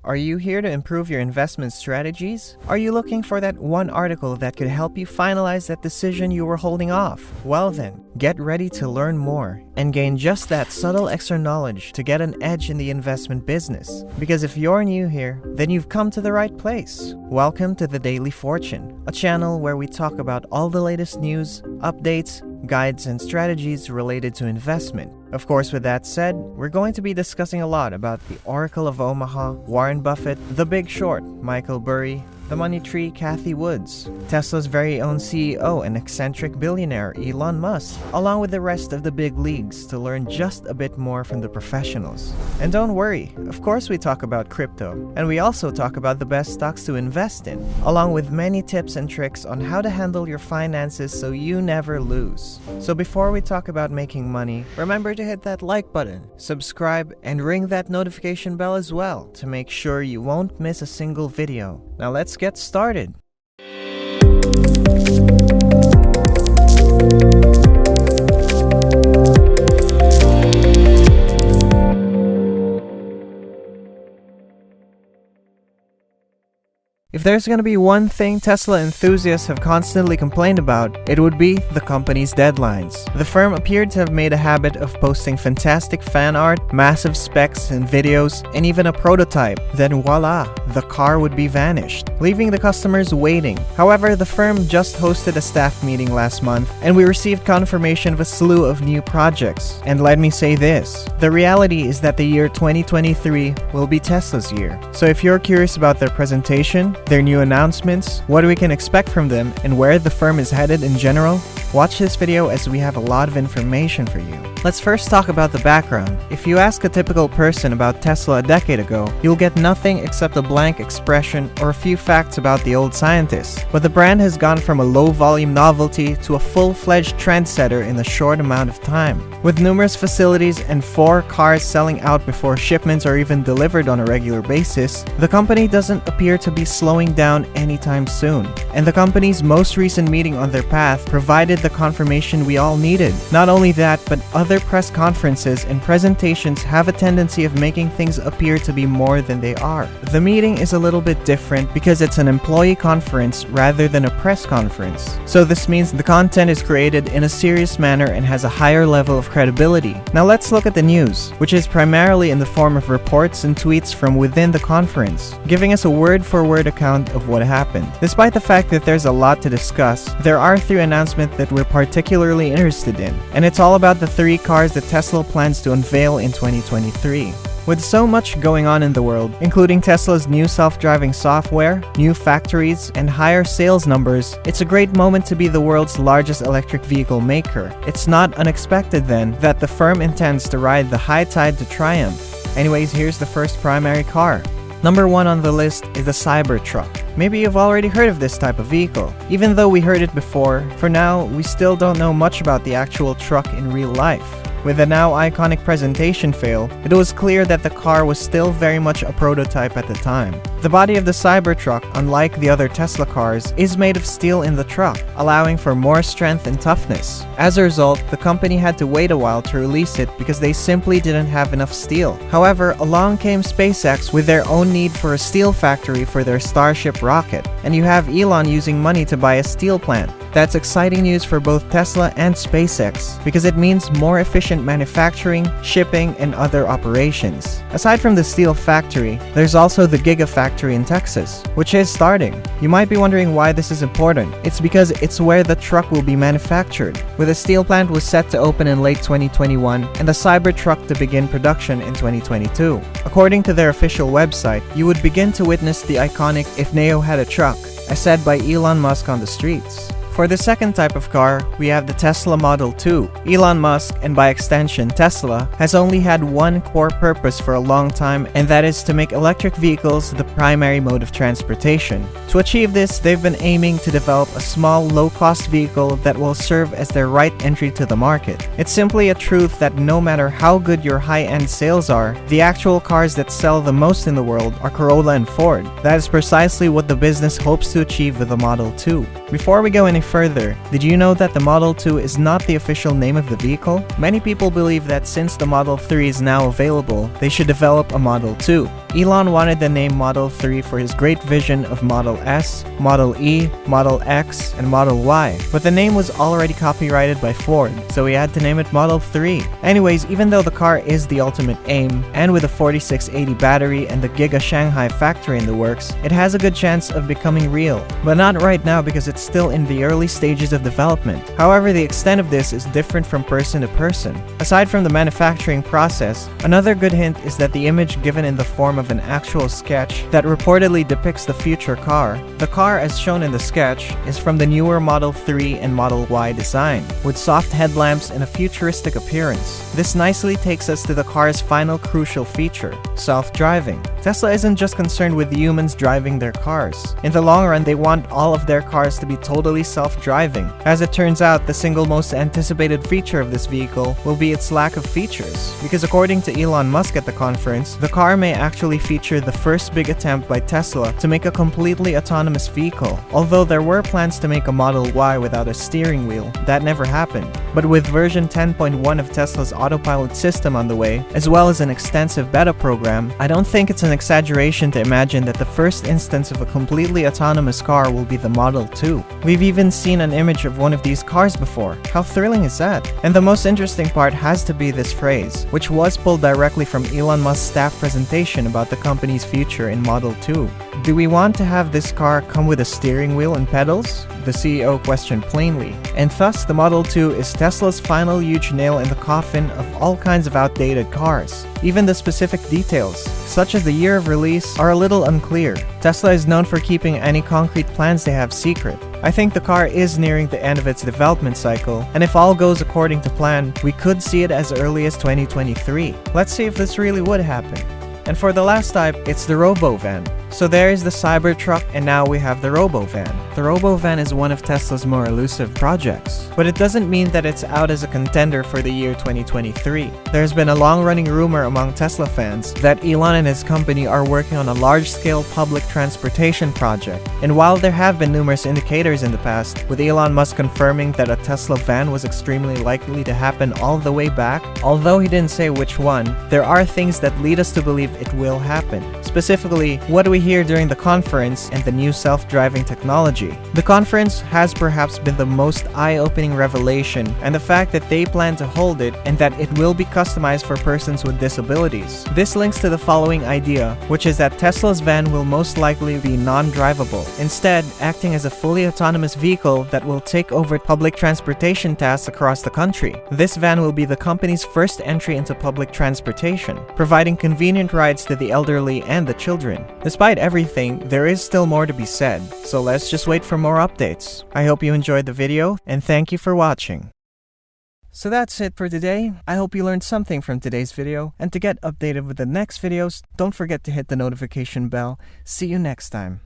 Are you here to improve your investment strategies? Are you looking for that one article that could help you finalize that decision you were holding off? Well then, get ready to learn more and gain just that subtle extra knowledge to get an edge in the investment business. Because if you're new here, then you've come to the right place. Welcome to the Daily Fortune, a channel where we talk about all the latest news, updates, guides, and strategies related to investment. Of course, with that said, we're going to be discussing a lot about the Oracle of Omaha, Warren Buffett, The Big Short, Michael Burry, the money tree Cathie Woods, Tesla's very own CEO and eccentric billionaire Elon Musk, along with the rest of the big leagues to learn just a bit more from the professionals. And don't worry, of course we talk about crypto, and we also talk about the best stocks to invest in, along with many tips and tricks on how to handle your finances so you never lose. So before we talk about making money, remember to hit that like button, subscribe, and ring that notification bell as well to make sure you won't miss a single video. Now let's get started. If there's gonna be one thing Tesla enthusiasts have constantly complained about, it would be the company's deadlines. The firm appeared to have made a habit of posting fantastic fan art, massive specs and videos, and even a prototype. Then voila, the car would be vanished, leaving the customers waiting. However, the firm just hosted a staff meeting last month, and we received confirmation of a slew of new projects. And let me say this, the reality is that the year 2023 will be Tesla's year. So if you're curious about their presentation, their new announcements, what we can expect from them, and where the firm is headed in general, watch this video as we have a lot of information for you. Let's first talk about the background. If you ask a typical person about Tesla a decade ago, you'll get nothing except a blank expression or a few facts about the old scientist. But the brand has gone from a low-volume novelty to a full-fledged trendsetter in a short amount of time. With numerous facilities and 4 cars selling out before shipments are even delivered on a regular basis, the company doesn't appear to be slowing down anytime soon. And the company's most recent meeting on their path provided the confirmation we all needed. Not only that, but other press conferences and presentations have a tendency of making things appear to be more than they are. The meeting is a little bit different because it's an employee conference rather than a press conference. So this means the content is created in a serious manner and has a higher level of credibility. Now let's look at the news, which is primarily in the form of reports and tweets from within the conference, giving us a word-for-word account of what happened. Despite the fact that there's a lot to discuss, there are 3 announcements that we're particularly interested in, and it's all about the 3 cars that Tesla plans to unveil in 2023. With so much going on in the world, including Tesla's new self-driving software, new factories, and higher sales numbers, it's a great moment to be the world's largest electric vehicle maker. It's not unexpected then that the firm intends to ride the high tide to triumph. Anyways, here's the first primary car. Number 1 on the list is the Cybertruck. Maybe you've already heard of this type of vehicle. Even though we heard it before, for now, we still don't know much about the actual truck in real life. With the now iconic presentation fail, it was clear that the car was still very much a prototype at the time. The body of the Cybertruck, unlike the other Tesla cars, is made of steel in the truck, allowing for more strength and toughness. As a result, the company had to wait a while to release it because they simply didn't have enough steel. However, along came SpaceX with their own need for a steel factory for their Starship rocket, and you have Elon using money to buy a steel plant. That's exciting news for both Tesla and SpaceX because it means more efficient manufacturing, shipping, and other operations. Aside from the steel factory, there's also the Gigafactory in Texas, which is starting. You might be wondering why this is important. It's because it's where the truck will be manufactured, with a steel plant was set to open in late 2021 and the Cybertruck to begin production in 2022. According to their official website, you would begin to witness the iconic "If Neo Had a Truck," as said by Elon Musk on the streets. For the second type of car, we have the Tesla Model 2. Elon Musk, and by extension Tesla, has only had one core purpose for a long time, and that is to make electric vehicles the primary mode of transportation. To achieve this, they've been aiming to develop a small, low-cost vehicle that will serve as their right entry to the market. It's simply a truth that no matter how good your high-end sales are, the actual cars that sell the most in the world are Corolla and Ford. That is precisely what the business hopes to achieve with the Model 2. Before we go any further, did you know that the Model 2 is not the official name of the vehicle? Many people believe that since the Model 3 is now available, they should develop a Model 2. Elon wanted the name Model 3 for his great vision of Model S, Model E, Model X, and Model Y, but the name was already copyrighted by Ford, so he had to name it Model 3. Anyways, even though the car is the ultimate aim, and with a 4680 battery and the Giga Shanghai factory in the works, it has a good chance of becoming real, but not right now because it's still in the early stages of development. However, the extent of this is different from person to person. Aside from the manufacturing process, another good hint is that the image given in the form of an actual sketch that reportedly depicts the future car. The car, as shown in the sketch, is from the newer Model 3 and Model Y design, with soft headlamps and a futuristic appearance. This nicely takes us to the car's final crucial feature, self-driving. Tesla isn't just concerned with humans driving their cars. In the long run, they want all of their cars to be totally self-driving. As it turns out, the single most anticipated feature of this vehicle will be its lack of features, because according to Elon Musk at the conference, the car may actually feature the first big attempt by Tesla to make a completely autonomous vehicle. Although there were plans to make a Model Y without a steering wheel, that never happened. But with version 10.1 of Tesla's autopilot system on the way, as well as an extensive beta program, I don't think it's an exaggeration to imagine that the first instance of a completely autonomous car will be the Model 2. We've even seen an image of one of these cars before. How thrilling is that? And the most interesting part has to be this phrase, which was pulled directly from Elon Musk's staff presentation about the company's future in Model 2. Do we want to have this car come with a steering wheel and pedals? The CEO questioned plainly. And thus, the Model 2 is Tesla's final huge nail in the coffin of all kinds of outdated cars. Even the specific details, such as the year of release, are a little unclear. Tesla is known for keeping any concrete plans they have secret. I think the car is nearing the end of its development cycle, and if all goes according to plan, we could see it as early as 2023. Let's see if this really would happen. And for the last type, it's the Robo-Van. So there is the Cybertruck, and now we have the Robo-Van. The Robo-Van is one of Tesla's more elusive projects, but it doesn't mean that it's out as a contender for the year 2023. There's been a long-running rumor among Tesla fans that Elon and his company are working on a large-scale public transportation project. And while there have been numerous indicators in the past, with Elon Musk confirming that a Tesla van was extremely likely to happen all the way back, although he didn't say which one, there are things that lead us to believe it will happen. Specifically, what do we hear during the conference and the new self-driving technology? The conference has perhaps been the most eye-opening revelation, and the fact that they plan to hold it and that it will be customized for persons with disabilities. This links to the following idea, which is that Tesla's van will most likely be non-drivable, instead acting as a fully autonomous vehicle that will take over public transportation tasks across the country. This van will be the company's first entry into public transportation, providing convenient rides to the elderly and the children. Despite everything, there is still more to be said, so let's just wait for more updates. I hope you enjoyed the video, and thank you for watching. So that's it for today. I hope you learned something from today's video, and to get updated with the next videos, don't forget to hit the notification bell. See you next time.